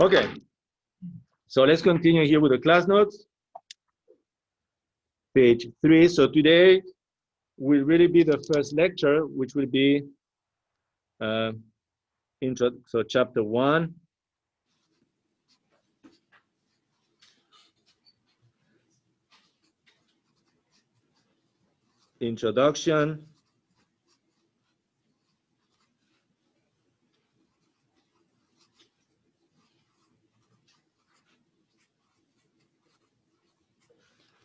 Okay, so let's continue here with the class notes. Page 3. So today will really be the first lecture, which will be intro. So chapter 1. Introduction.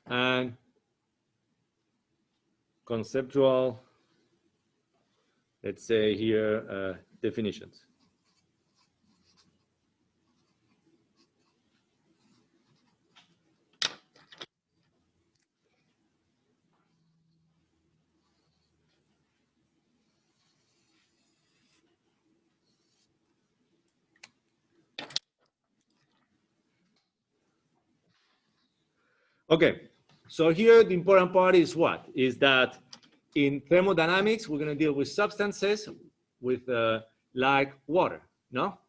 And conceptual, let's say here, definitions. Okay, so here the important part is what? Is that in thermodynamics, we're gonna deal with substances with like water, no?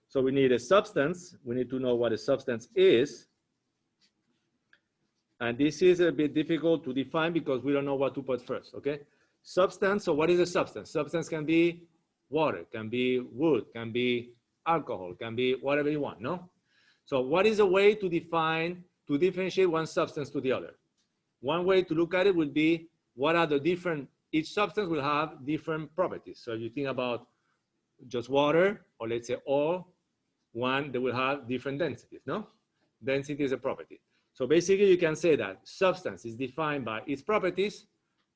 So we need a substance, we need to know what a substance is. And this is a bit difficult to define because we don't know what to put first, okay? Substance, so what is a substance? Substance can be water, can be wood, can be alcohol, can be whatever you want, no? So what is a way to define, to differentiate one substance to the other? One way to look at it would be what are the different, each substance will have different properties. So you think about just water, or let's say oil, one, they will have different densities, no? Density is a property. So basically you can say that substance is defined by its properties,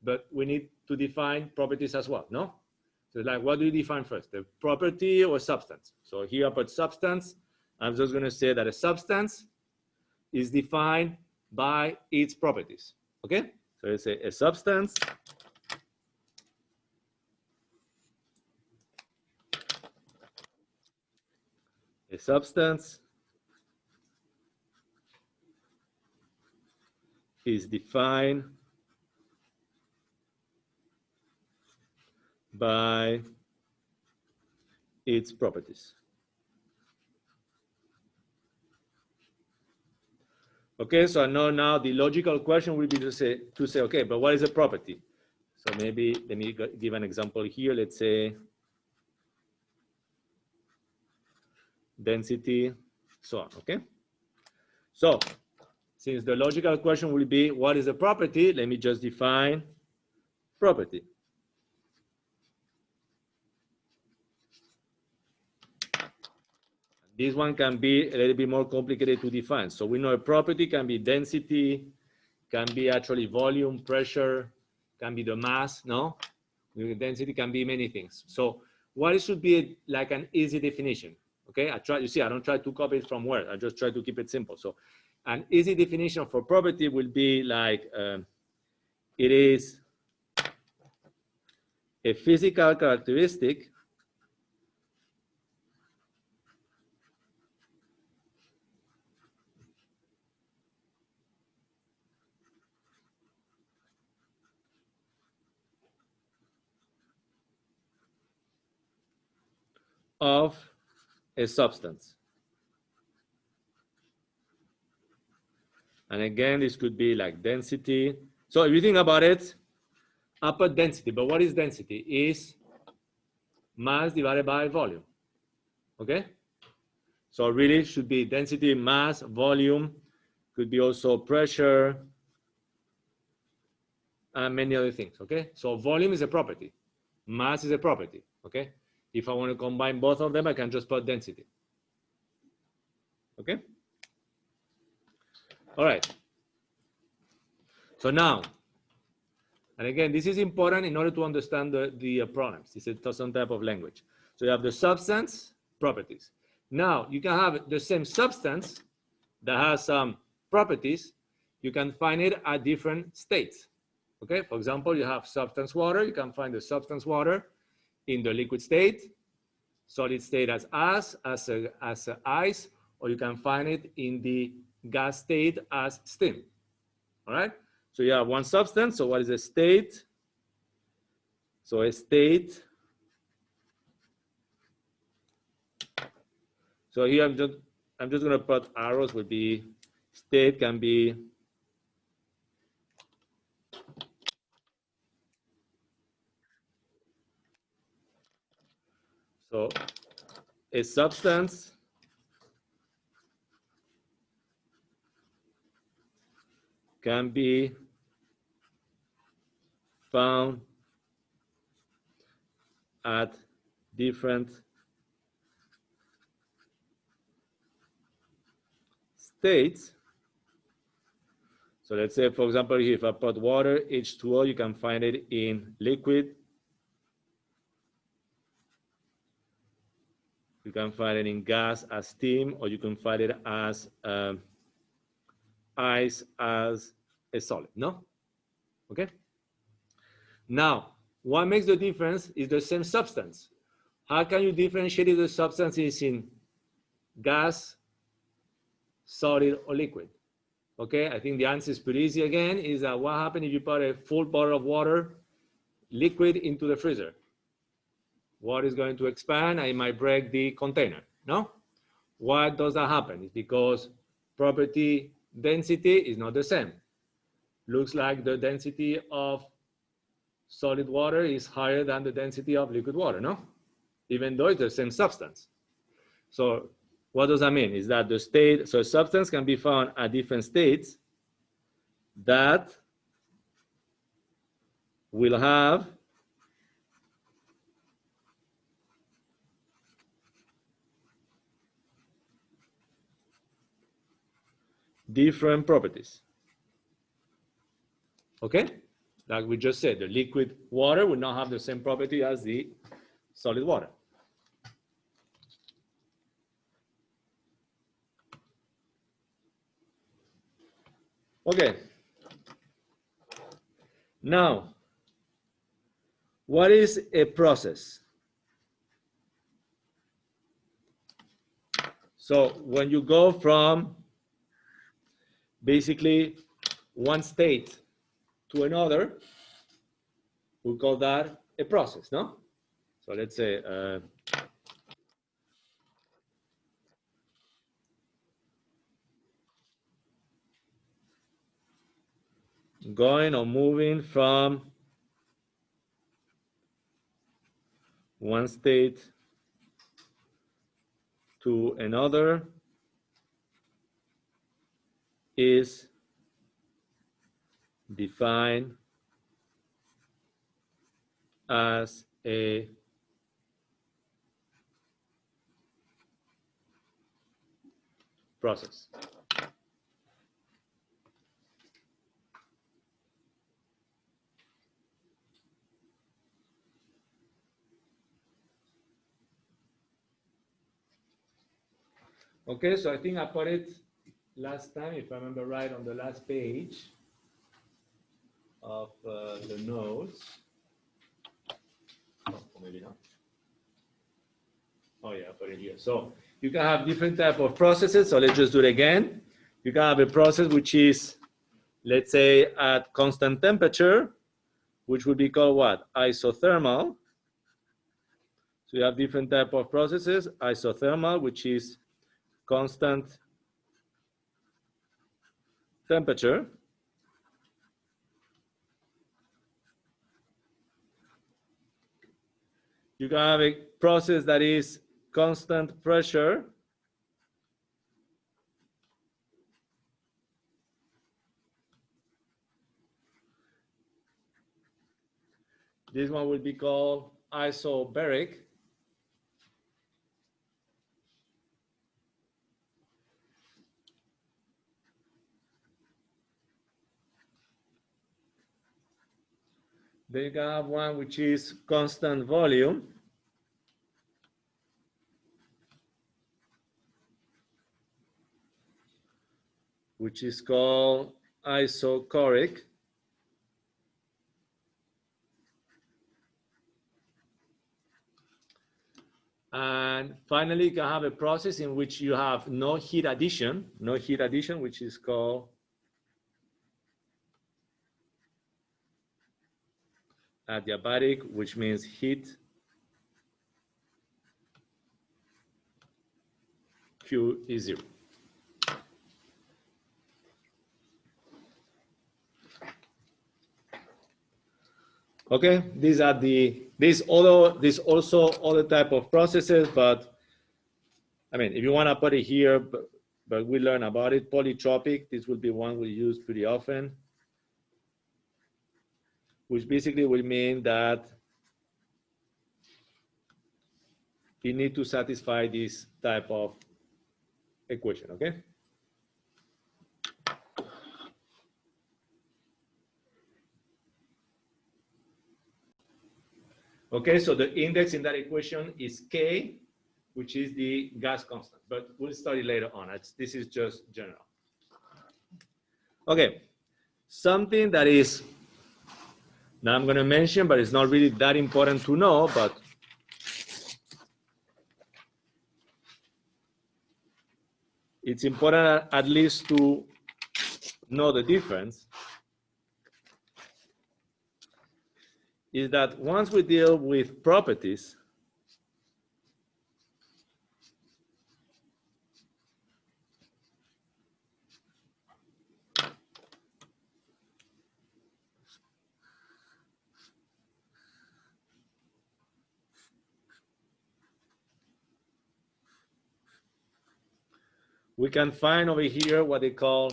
but we need to define properties as well, no? So like, what do you define first, the property or substance? So here I put substance. I'm just gonna say that a substance is defined by its properties, okay? So let's say a substance is defined by its properties. Okay, so I know now the logical question will be to say, okay, but what is a property? So maybe let me give an example here. Let's say density, so on, okay? So since the logical question will be what is a property, let me just define property. This one can be a little bit more complicated to define. So we know a property can be density, can be actually volume, pressure, can be the mass, no? The density can be many things. So what it should be like an easy definition, okay? You see, I don't try to copy it from Word. I just try to keep it simple. So an easy definition for property will be like, it is a physical characteristic of a substance. And again, this could be like density. So if you think about it, upper density, but what is density? Is mass divided by volume, okay? So really it should be density, mass, volume, could be also pressure, and many other things, okay? So volume is a property, mass is a property, okay? If I want to combine both of them, I can just put density, okay? All right. So now, and again, this is important in order to understand the problems. This is some type of language. So you have the substance properties. Now, you can have the same substance that has some properties. You can find it at different states. Okay, for example, you have substance water. You can find the substance water in the liquid state, solid state as ice, or you can find it in the gas state as steam. All right, so you have one substance. So what is a state? So a state. So here I'm just I'm just going to put arrows. Would be state can be so a substance can be found at different states. So let's say, for example, if I put water, H2O, you can find it in liquid. You can find it in gas as steam, or you can find it as ice as a solid, no? Okay? Now, what makes the difference is the same substance. How can you differentiate if the substance is in gas, solid, or liquid? Okay, I think the answer is pretty easy again, is that what happens if you put a full bottle of water, liquid, into the freezer? Water is going to expand and it might break the container, no? Why does that happen? It's because property density is not the same. Looks like the density of solid water is higher than the density of liquid water, no? Even though it's the same substance. So what does that mean? Is that the state, so a substance can be found at different states that will have different properties. Okay? Like we just said, the liquid water will not have the same property as the solid water. Okay. Now, what is a process? So when you go from basically one state to another, we call that a process, no? So let's say going or moving from one state to another is defined as a process. Okay, so I think I put it last time, if I remember right, on the last page of the notes. Oh, maybe not. Oh yeah, I put it here. So you can have different type of processes. So let's just do it again. You can have a process which is, let's say, at constant temperature, which would be called what? Isothermal. So you have different type of processes. Isothermal, which is constant temperature. You can have a process that is constant pressure. This one will be called isobaric. Then you can have one which is constant volume. Which is called isochoric. And finally, you can have a process in which you have no heat addition, which is called adiabatic, which means heat Q is 0. Okay, these are these also other type of processes, but I mean, if you want to put it here, but we learn about it, polytropic, this will be one we use pretty often, which basically will mean that you need to satisfy this type of equation, okay? Okay, so the index in that equation is K, which is the gas constant, but we'll study later on. This is just general. Okay, something that is, now I'm gonna mention, but it's not really that important to know, but it's important at least to know the difference, is that once we deal with properties, we can find over here what they call,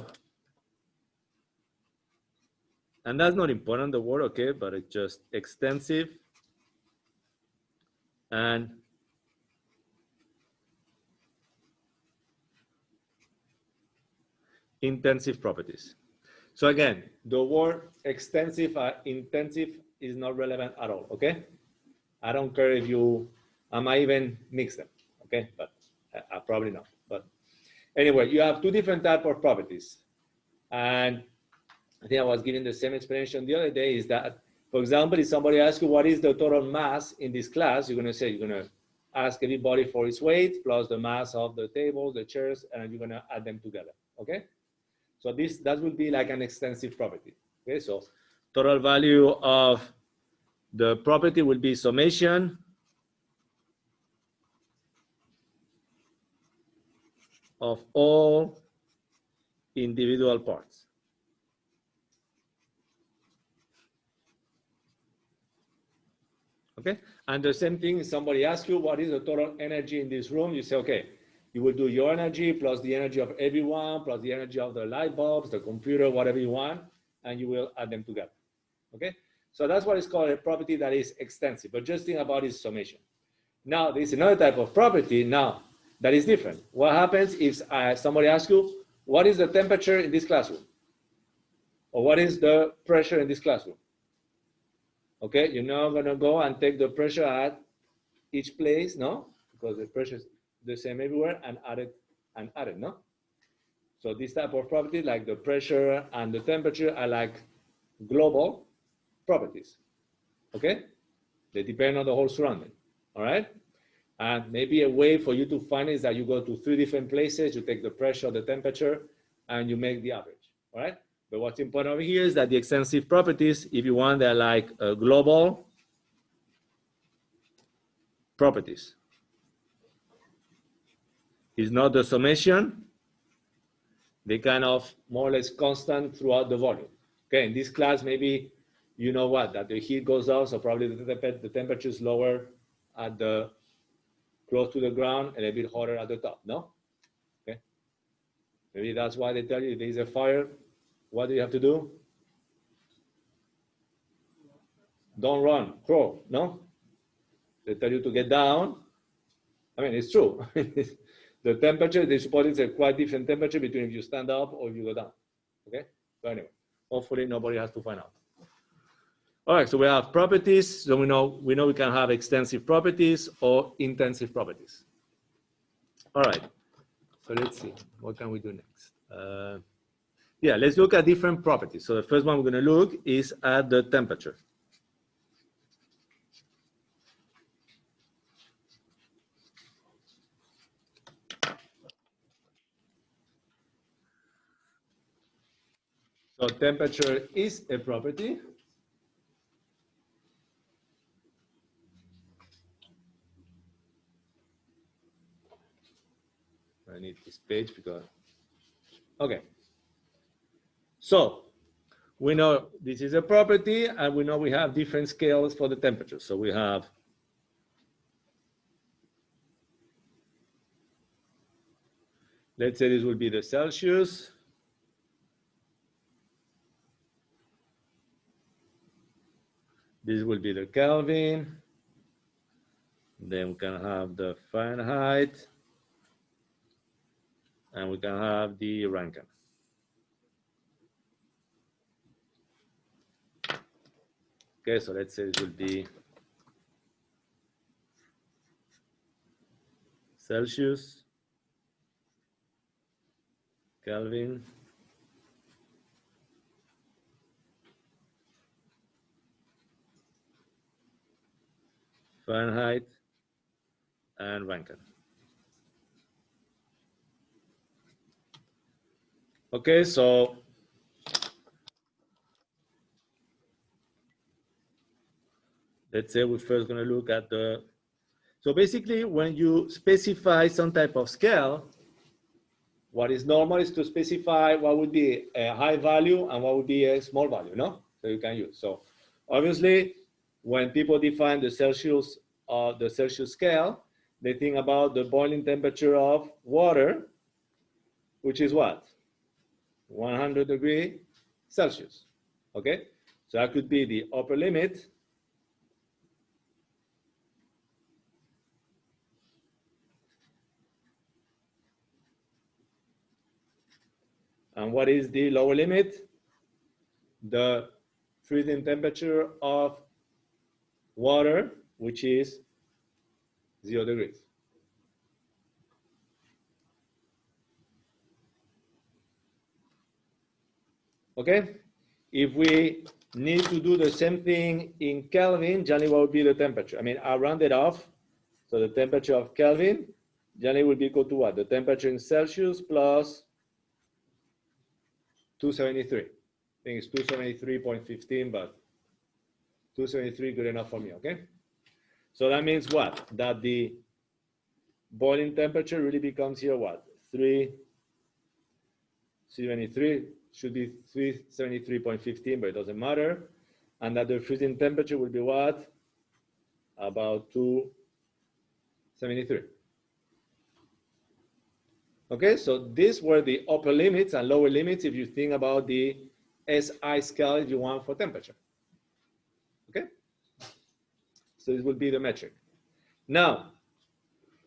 and that's not important, the word, okay, but it's just extensive and intensive properties. So again, the word extensive or intensive is not relevant at all, okay? I don't care if you, I might even mix them, okay? But probably not. But anyway, you have two different types of properties. And I think I was giving the same explanation the other day, is that, for example, if somebody asks you what is the total mass in this class, you're gonna say, you're gonna ask everybody for its weight plus the mass of the tables, the chairs, and you're gonna add them together, okay? So that would be like an extensive property, okay? So total value of the property will be summation of all individual parts. Okay, and the same thing, if somebody asks you what is the total energy in this room, you say, okay, you will do your energy plus the energy of everyone, plus the energy of the light bulbs, the computer, whatever you want, and you will add them together. Okay, so that's what is called a property that is extensive, but just think about its summation. Now, there's another type of property now that is different. What happens if somebody asks you, what is the temperature in this classroom? Or what is the pressure in this classroom? Okay, you're not gonna go and take the pressure at each place, no? Because the pressure is the same everywhere, and add it, no? So this type of property, like the pressure and the temperature, are like global properties, okay? They depend on the whole surrounding, all right? And maybe a way for you to find it is that you go to 3 different places, you take the pressure, the temperature, and you make the average, all right? But what's important over here is that the extensive properties, if you want, they're like global properties. It's not the summation. They kind of more or less constant throughout the volume. Okay, in this class, maybe you know what, that the heat goes down, so probably the temperature is lower at the close to the ground and a bit hotter at the top, no? Okay, maybe that's why they tell you if there's a fire, what do you have to do? Don't run, crawl, no? They tell you to get down. I mean, it's true. The temperature, they suppose it's a quite different temperature between if you stand up or if you go down, okay? But anyway, hopefully nobody has to find out. All right, so we have properties. So we know we can have extensive properties or intensive properties. All right, so let's see, what can we do next? Yeah, let's look at different properties. So the first one we're gonna look is at the temperature. So temperature is a property. I need this page because, okay. So we know this is a property, and we know we have different scales for the temperature. So we have let's say this will be the Celsius. This will be the Kelvin. Then we can have the Fahrenheit. And we can have the Rankine. Okay, so let's say it will be Celsius, Kelvin, Fahrenheit, and Rankine. Okay, so let's say we're first going to look at the, so basically when you specify some type of scale, what is normal is to specify what would be a high value and what would be a small value, no? So you can use. So obviously, when people define the Celsius scale, they think about the boiling temperature of water, which is what? 100 degrees Celsius, okay? So that could be the upper limit. And what is the lower limit? The freezing temperature of water, which is 0 degrees. Okay? If we need to do the same thing in Kelvin, generally what would be the temperature? I mean, I'll round it off. So the temperature of Kelvin generally will be equal to what? The temperature in Celsius plus 273. I think it's 273.15, but 273 good enough for me, okay? So that means what? That the boiling temperature really becomes here what? 373, should be 373.15, but it doesn't matter. And that the freezing temperature will be what? About 273. Okay, so these were the upper limits and lower limits if you think about the SI scale you want for temperature. Okay, so this will be the metric. Now,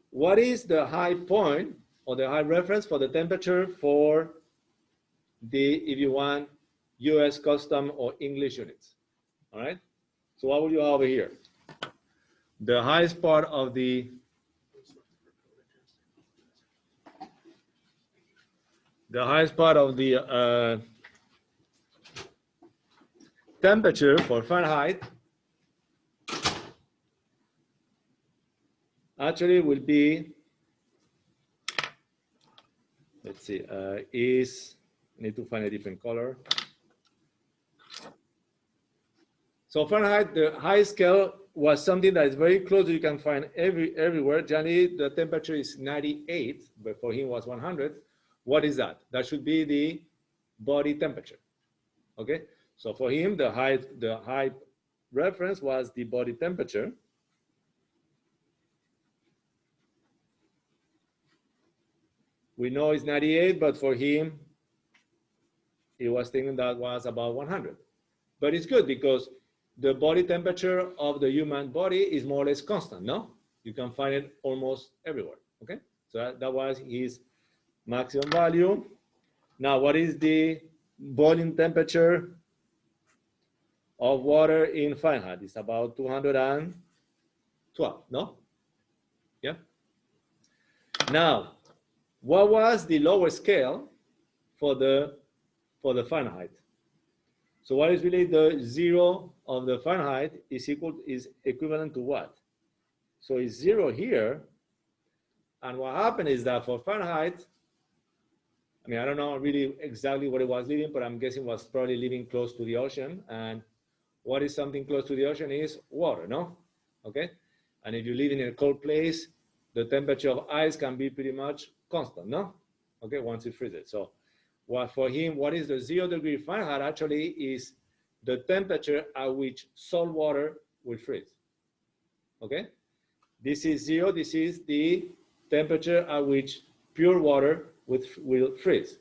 what is the high point or the high reference for the temperature for the, if you want, US custom or English units? All right, so what will you have over here? The highest part of the temperature for Fahrenheit actually will be, let's see, is, I need to find a different color. So Fahrenheit, the high scale was something that is very close. You can find everywhere. Generally, the temperature is 98, but for him was 100. What is that? That should be the body temperature. Okay. So for him, the high reference was the body temperature. We know it's 98, but for him, he was thinking that was about 100. But it's good because the body temperature of the human body is more or less constant, no? You can find it almost everywhere, okay? So that was his maximum value. Now, what is the boiling temperature of water in Fahrenheit? It's about 212, no? Yeah? Now, what was the lower scale for the Fahrenheit? So what is really the 0 of the Fahrenheit is equivalent to what? So it's 0 here. And what happened is that for Fahrenheit, I mean, I don't know really exactly what it was living, but I'm guessing it was probably living close to the ocean. And what is something close to the ocean is water, no? Okay. And if you live in a cold place, the temperature of ice can be pretty much constant, no? Okay, once it freezes. So for him, what is the 0 degree Fahrenheit actually is the temperature at which salt water will freeze. Okay? This is 0, this is the temperature at which pure water will freeze.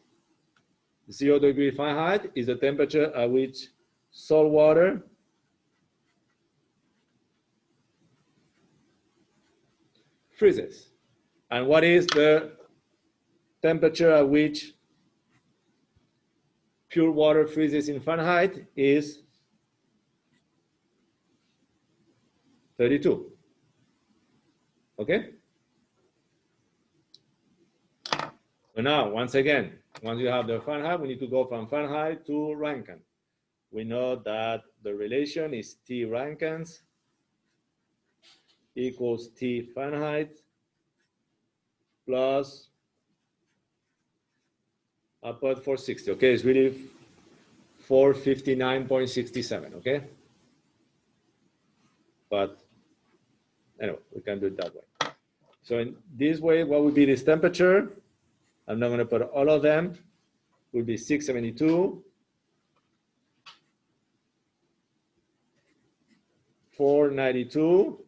0 degree Fahrenheit is the temperature at which salt water freezes. And what is the temperature at which pure water freezes in Fahrenheit is 32. Okay? So now, once again, once you have the Fahrenheit, we need to go from Fahrenheit to Rankine. We know that the relation is T Rankines equals T Fahrenheit plus I put 460, okay? It's really 459.67, okay? But anyway, we can do it that way. So in this way, what would be this temperature? I'm not gonna put all of them. Would be 672, 492,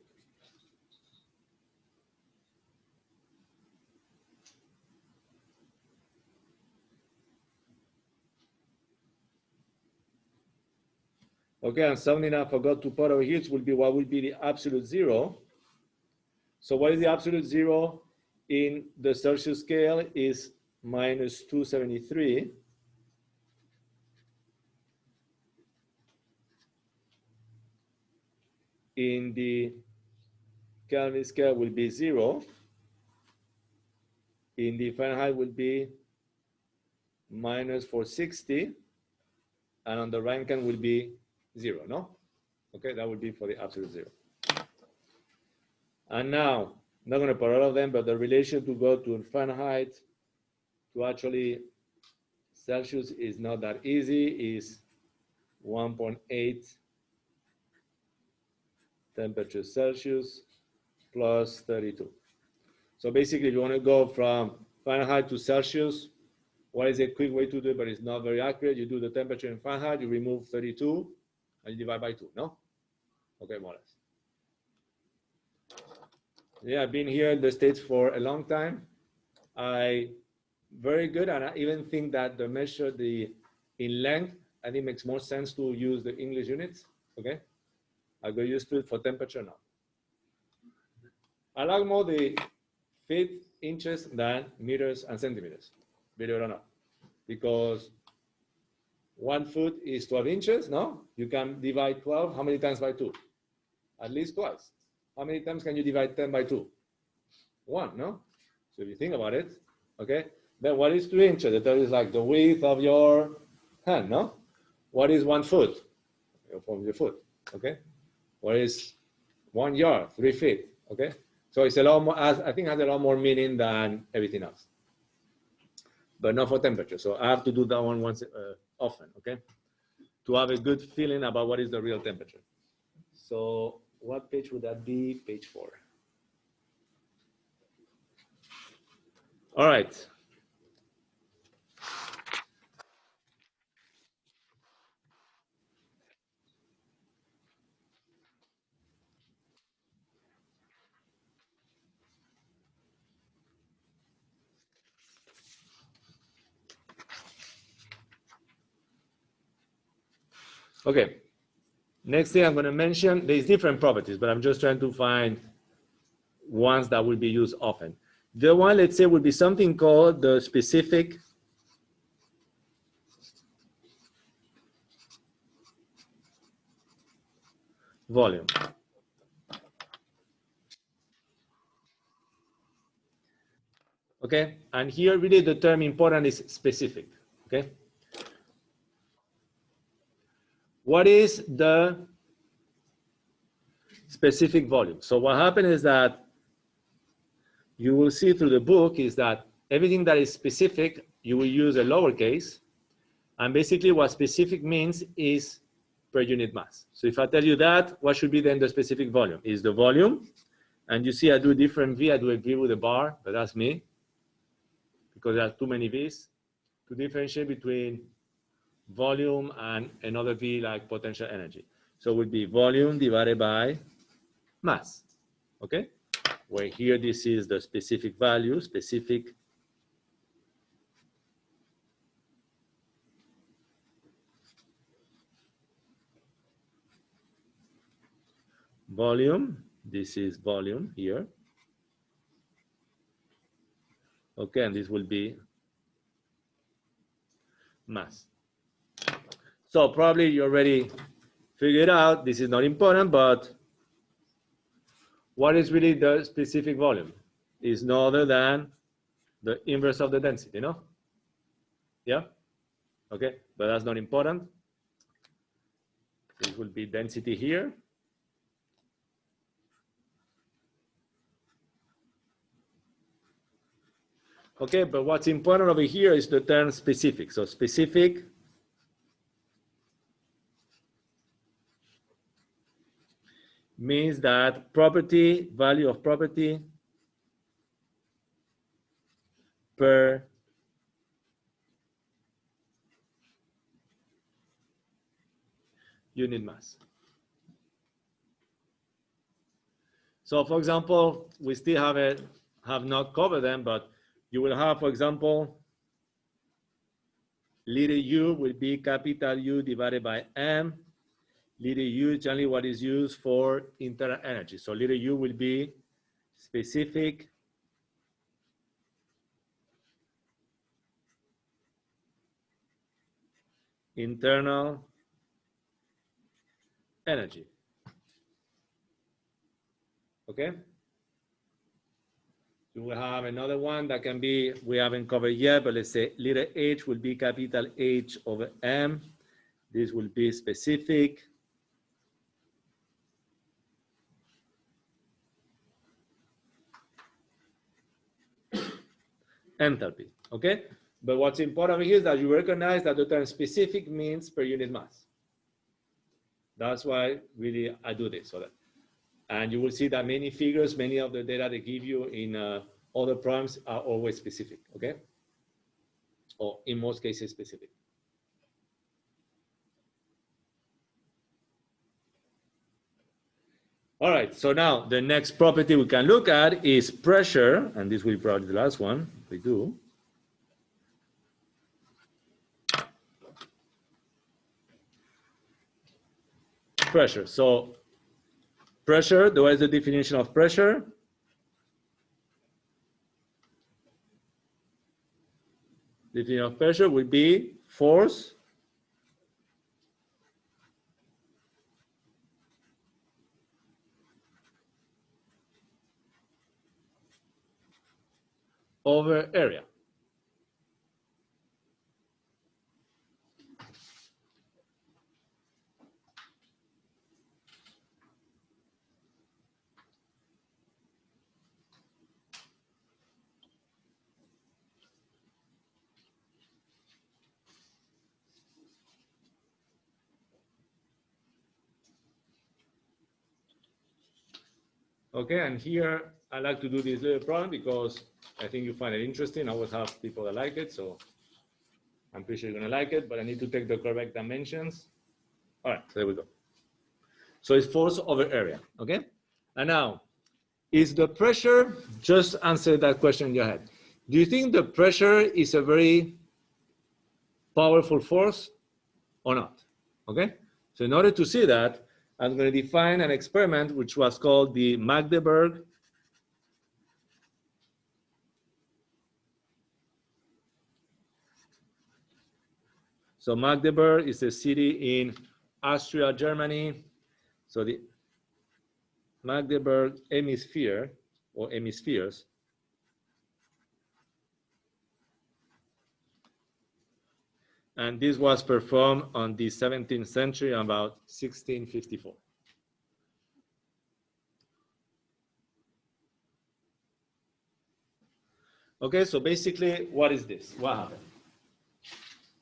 okay, and something I forgot to put over here will be what will be the absolute zero. So what is the absolute zero in the Celsius scale is minus 273. In the Kelvin scale will be 0. In the Fahrenheit will be minus 460. And on the Rankine will be 0, no? Okay, that would be for the absolute 0. And now, I'm not going to put all of them, but the relation to go to Fahrenheit to actually Celsius is not that easy, is 1.8 temperature Celsius plus 32. So basically, if you want to go from Fahrenheit to Celsius, what is a quick way to do it, but it's not very accurate? You do the temperature in Fahrenheit, you remove 32, and you divide by 2, no? Okay, more or less. Yeah, I've been here in the States for a long time. Very good, and I even think that the measure in length, I think makes more sense to use the English units, okay? I got used to it for temperature now. I like more the feet, inches than meters and centimeters, believe it or not, because 1 foot is 12 inches, no? You can divide 12, how many times by 2? At least twice. How many times can you divide 10 by 2? 1, no? So if you think about it, okay? Then what is 2 inches? That is like the width of your hand, no? What is 1 foot? From your foot, okay? What is 1 yard? 3 feet, okay? So it's a lot more, I think it has a lot more meaning than everything else. But not for temperature. So I have to do that one once often, okay? To have a good feeling about what is the real temperature. So what page would that be? Page 4. All right. Okay. Next thing I'm going to mention, there's different properties, but I'm just trying to find ones that will be used often. The one, let's say, would be something called the specific volume. Okay, and here really the term important is specific, okay? What is the specific volume? So what happened is that you will see through the book is that everything that is specific, you will use a lowercase, and basically what specific means is per unit mass. So if I tell you that, what should be then the specific volume? Is the volume, and you see I do different V, I do a V with a bar, but that's me. because there are too many V's to differentiate between volume and another V like potential energy. So it would be volume divided by mass, okay? Where here this is the specific value, specific volume, this is volume here. Okay, and this will be mass. So probably you already figured out, this is not important, but what is really the specific volume? Is no other than the inverse of the density, no? Yeah? Okay, but that's not important. This will be density here. Okay, but what's important over here is the term specific. So specific means that property, value of property per unit mass. So for example, we still have not covered them, but you will have, for example, little u will be capital U divided by M. Little u is generally what is used for internal energy. So little u will be specific internal energy. Okay? You will have another one that can be, we haven't covered yet, but let's say little h will be capital H over M. This will be specific enthalpy, okay? But what's important here is that you recognize that the term specific means per unit mass. That's why really I do this. And you will see that many figures, many of the data they give you in other problems are always specific, okay? Or in most cases specific. All right, so now the next property we can look at is pressure, and this will be probably the last one we do. Pressure. So pressure, what is the definition of pressure? The definition of pressure would be force over area. Okay, and here I like to do this little problem because I think you find it interesting. I always have people that like it, so I'm pretty sure you're gonna like it, but I need to take the correct dimensions. All right, so there we go. So it's force over area, okay? And now, is the pressure, just answer that question in your head. Do you think the pressure is a very powerful force or not? Okay, so in order to see that, I'm going to define an experiment which was called the Magdeburg So Magdeburg is a city in Austria, Germany. So the Magdeburg hemisphere or hemispheres and this was performed on the 17th century, about 1654. Okay, so basically, what is this? What happened?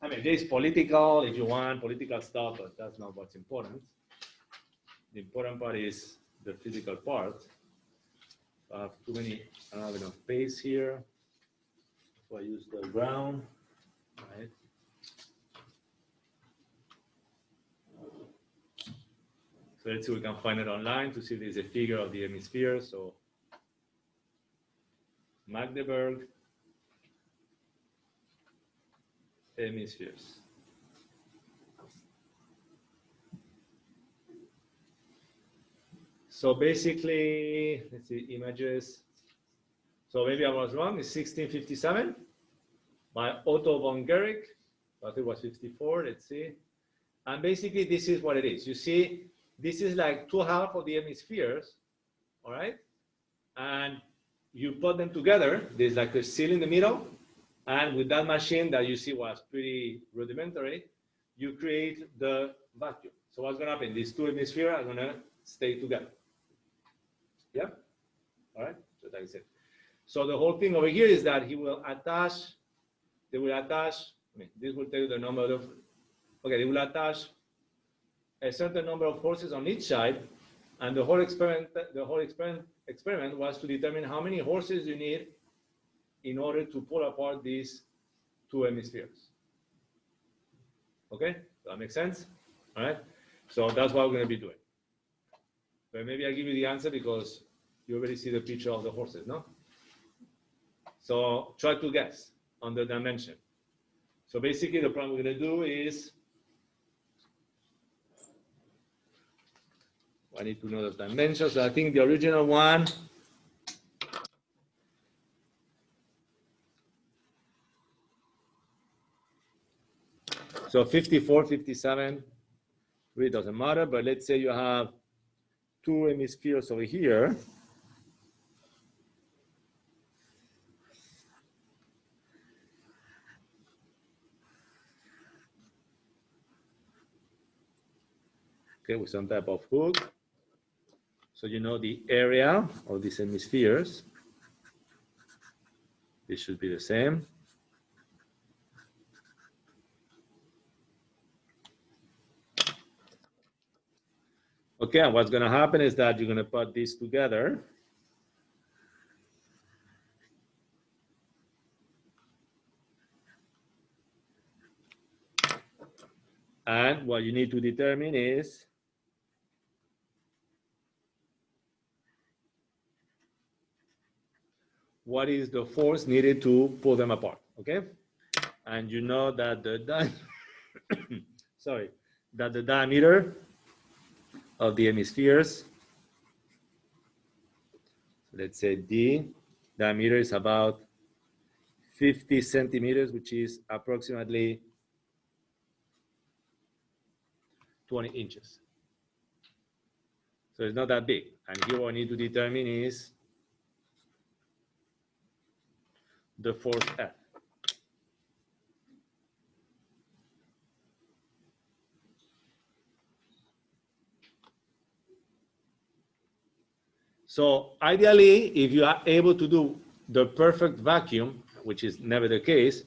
I mean, there's political, if you want, political stuff, but that's not what's important. The important part is the physical part. I have too many, I don't have enough space here So I use the ground, right? So let's see if we can find it online to see if there's a figure of the hemisphere. So Magdeburg hemispheres. So basically, let's see, images. So maybe I was wrong, it's 1657 by Otto von Guericke. I think it was 54, let's see. And basically this is what it is. You see, this is like 2/2 of the hemispheres, all right? And you put them together, there's like a seal in the middle, and with that machine that you see was pretty rudimentary, you create the vacuum. So what's gonna happen? These two hemispheres are gonna stay together. Yeah? All right, so that's it. So the whole thing over here is that they will attach, I mean, this will tell you the number of, okay, they will attach a certain number of horses on each side, and the whole experiment was to determine how many horses you need in order to pull apart these two hemispheres. Okay, does that make sense? All right, so that's what we're going to be doing. But maybe I'll give you the answer because you already see the picture of the horses, no? So try to guess on the dimension. So basically the problem we're going to do is, I need to know the dimensions. I think the original one, so 54, 57, really doesn't matter, but let's say you have two hemispheres over here. Okay, with some type of hook. So you know the area of these hemispheres. This should be the same. Okay, and what's going to happen is that you're going to put these together. And what you need to determine is what is the force needed to pull them apart, okay? And you know that the that the diameter of the hemispheres, let's say D, diameter is about 50 centimeters, which is approximately 20 inches. So it's not that big. And here what I need to determine is the force F. So ideally, if you are able to do the perfect vacuum, which is never the case,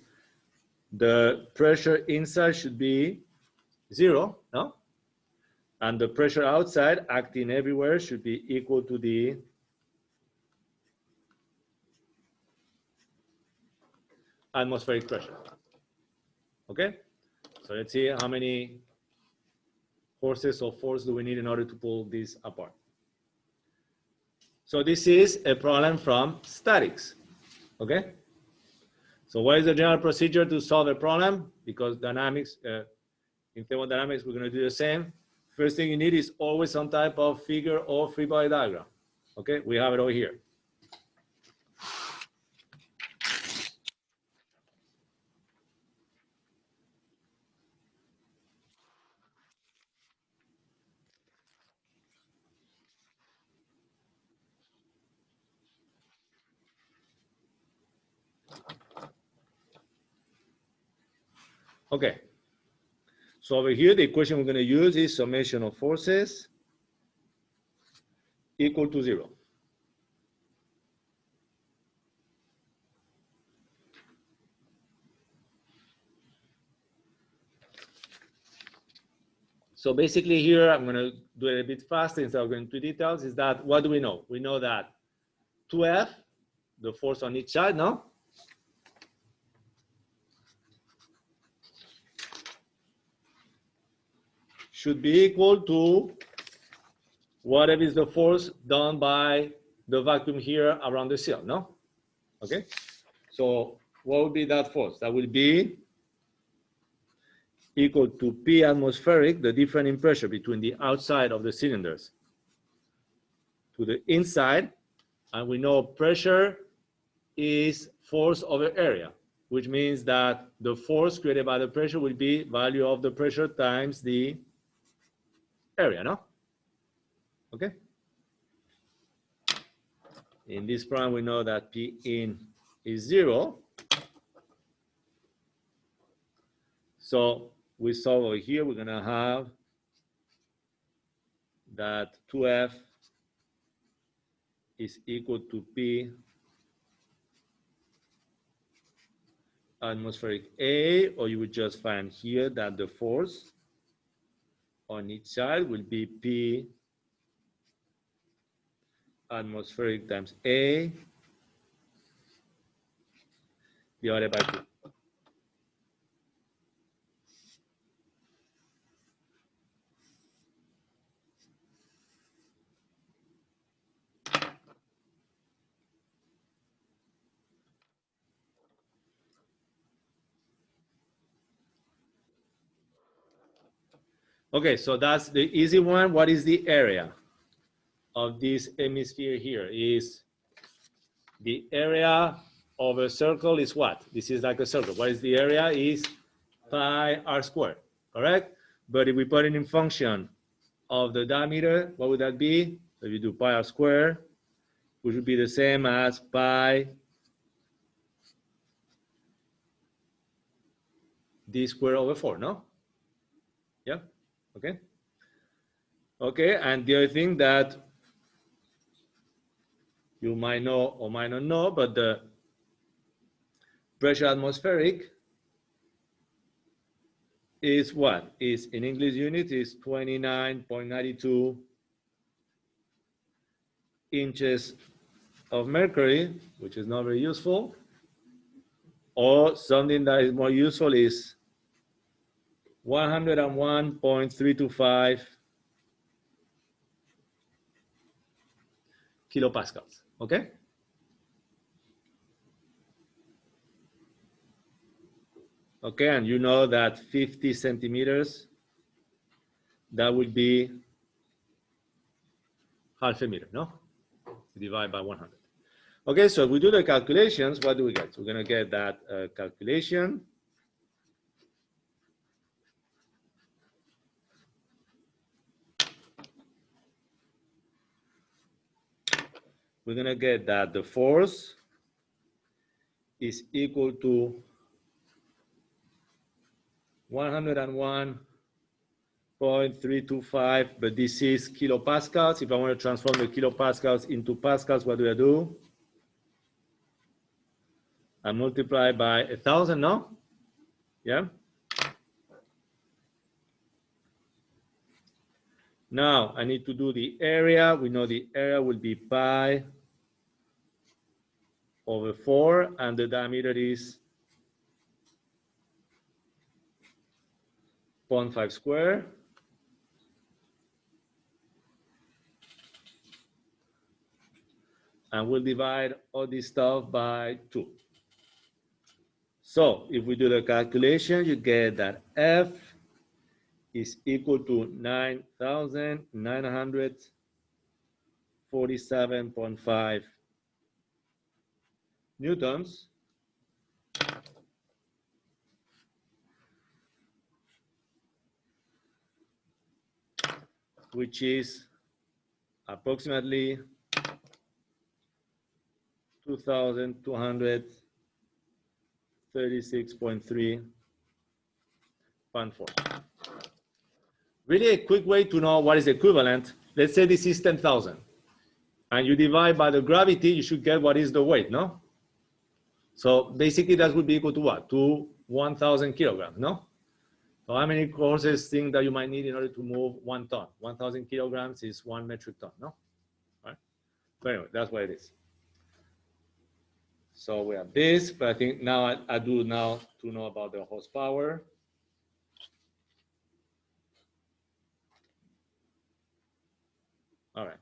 the pressure inside should be 0, no? And the pressure outside acting everywhere should be equal to the atmospheric pressure. Okay? So let's see how many forces or force do we need in order to pull this apart. So this is a problem from statics. Okay? So what is the general procedure to solve a problem? Because dynamics, in thermodynamics, we're going to do the same. First thing you need is always some type of figure or free body diagram. Okay, we have it over here. Okay, so over here, the equation we're going to use is summation of forces equal to 0. So basically here, I'm going to do it a bit faster instead of going into details, is that what do we know? We know that 2F, the force on each side, no? should be equal to whatever is the force done by the vacuum here around the seal, no? Okay, so what would be that force? That will be equal to P atmospheric, the difference in pressure between the outside of the cylinders to the inside, and we know pressure is force over area, which means that the force created by the pressure will be value of the pressure times the area, no? Okay. In this problem, we know that P in is 0. So we solve over here, we're going to have that 2F is equal to P atmospheric A, or you would just find here that the force on each side will be P atmospheric times A divided by 2. Okay, so that's the easy one. What is the area of this hemisphere here? Is the area of a circle is what? This is like a circle. What is the area? Is pi r squared, correct? But if we put it in function of the diameter, what would that be? So if you do pi r squared, which would be the same as pi d squared over 4, no? Yeah, okay. Okay, and the other thing that you might know or might not know, but the pressure atmospheric is what? Is in English unit is 29.92 inches of mercury, which is not very useful. Or something that is more useful is 101.325 kilopascals, okay? Okay, and you know that 50 centimeters, that would be half a meter, no? Divide by 100. Okay, so if we do the calculations, what do we get? So we're gonna get that calculation. We're gonna get that the force is equal to 101.325, but this is kilopascals. If I want to transform the kilopascals into pascals, what do? I multiply by 1,000, no? Yeah? Now, I need to do the area. We know the area will be pi over 4, and the diameter is 0.5 square. And we'll divide all this stuff by 2. So if we do the calculation, you get that F is equal to 9,947.5 newtons, which is approximately 2,236.3 pound-force. Really a quick way to know what is equivalent. Let's say this is 10,000. And you divide by the gravity, you should get what is the weight, no? So basically that would be equal to what? To 1,000 kilograms, no? So how many courses think that you might need in order to move 1 ton? 1,000 kilograms is 1 metric ton, no? All right. But anyway, that's what it is. So we have this, but I think now I do now to know about the horsepower. All right.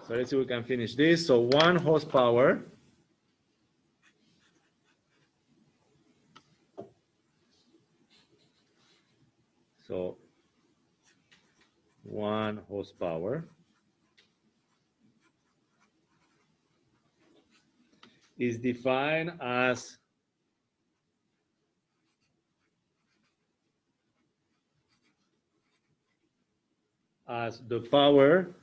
So let's see if we can finish this. So 1 horsepower So 1 horsepower is defined as the power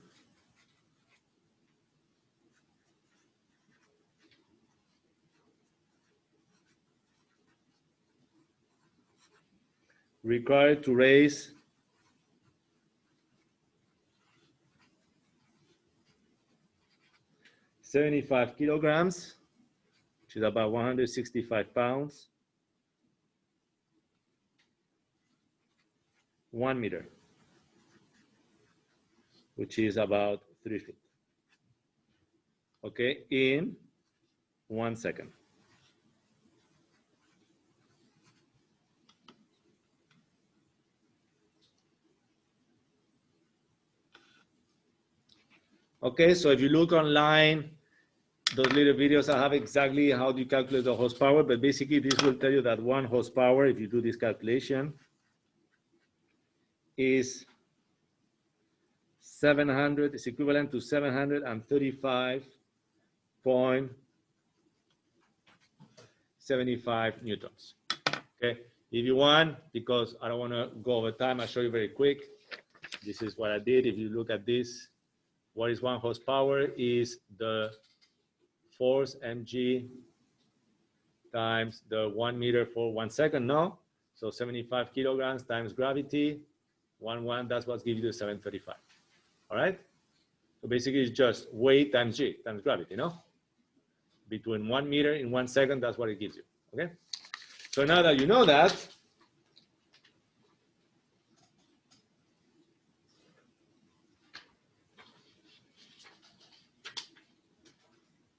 required to raise 75 kilograms, which is about 165 pounds, 1 meter, which is about 3 feet. Okay, in 1 second. Okay, so if you look online, those little videos I have exactly how do you calculate the horsepower, but basically this will tell you that 1 horsepower, if you do this calculation, is 700, is equivalent to 735.75 newtons. Okay, if you want, because I don't want to go over time, I'll show you very quick. This is what I did. If you look at this, what is 1 horsepower is the force mg times the 1 meter for 1 second, no? So 75 kilograms times gravity, 1, that's what gives you the 735, all right? So basically it's just weight times g, times gravity, no? Between 1 meter in 1 second, that's what it gives you, okay? So now that you know that,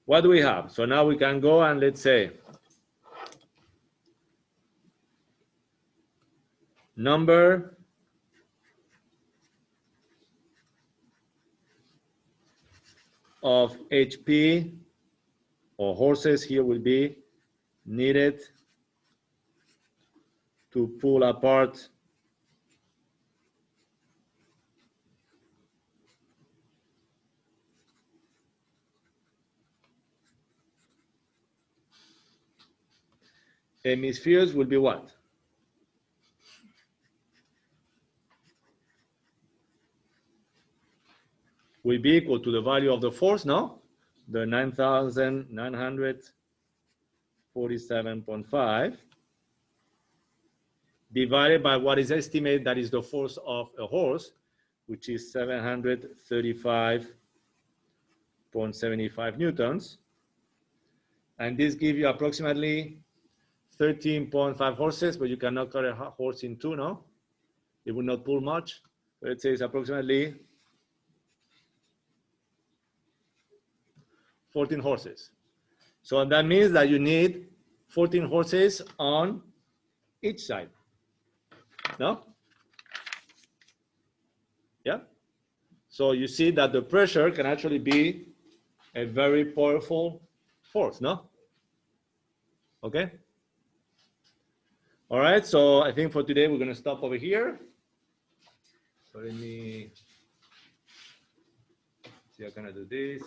what do we have? So now we can go and let's say, number of HP or horses here will be needed to pull apart hemispheres will be what? Will be equal to the value of the force, no? The 9,947.5 divided by what is estimated that is the force of a horse, which is 735.75 newtons. And this gives you approximately 13.5 horses, but you cannot cut a horse in two, no? It will not pull much. Let's say it's approximately 14 horses. So that means that you need 14 horses on each side. No? Yeah? So you see that the pressure can actually be a very powerful force, no? Okay? All right, so I think for today we're going to stop over here. So let me see how can I do this.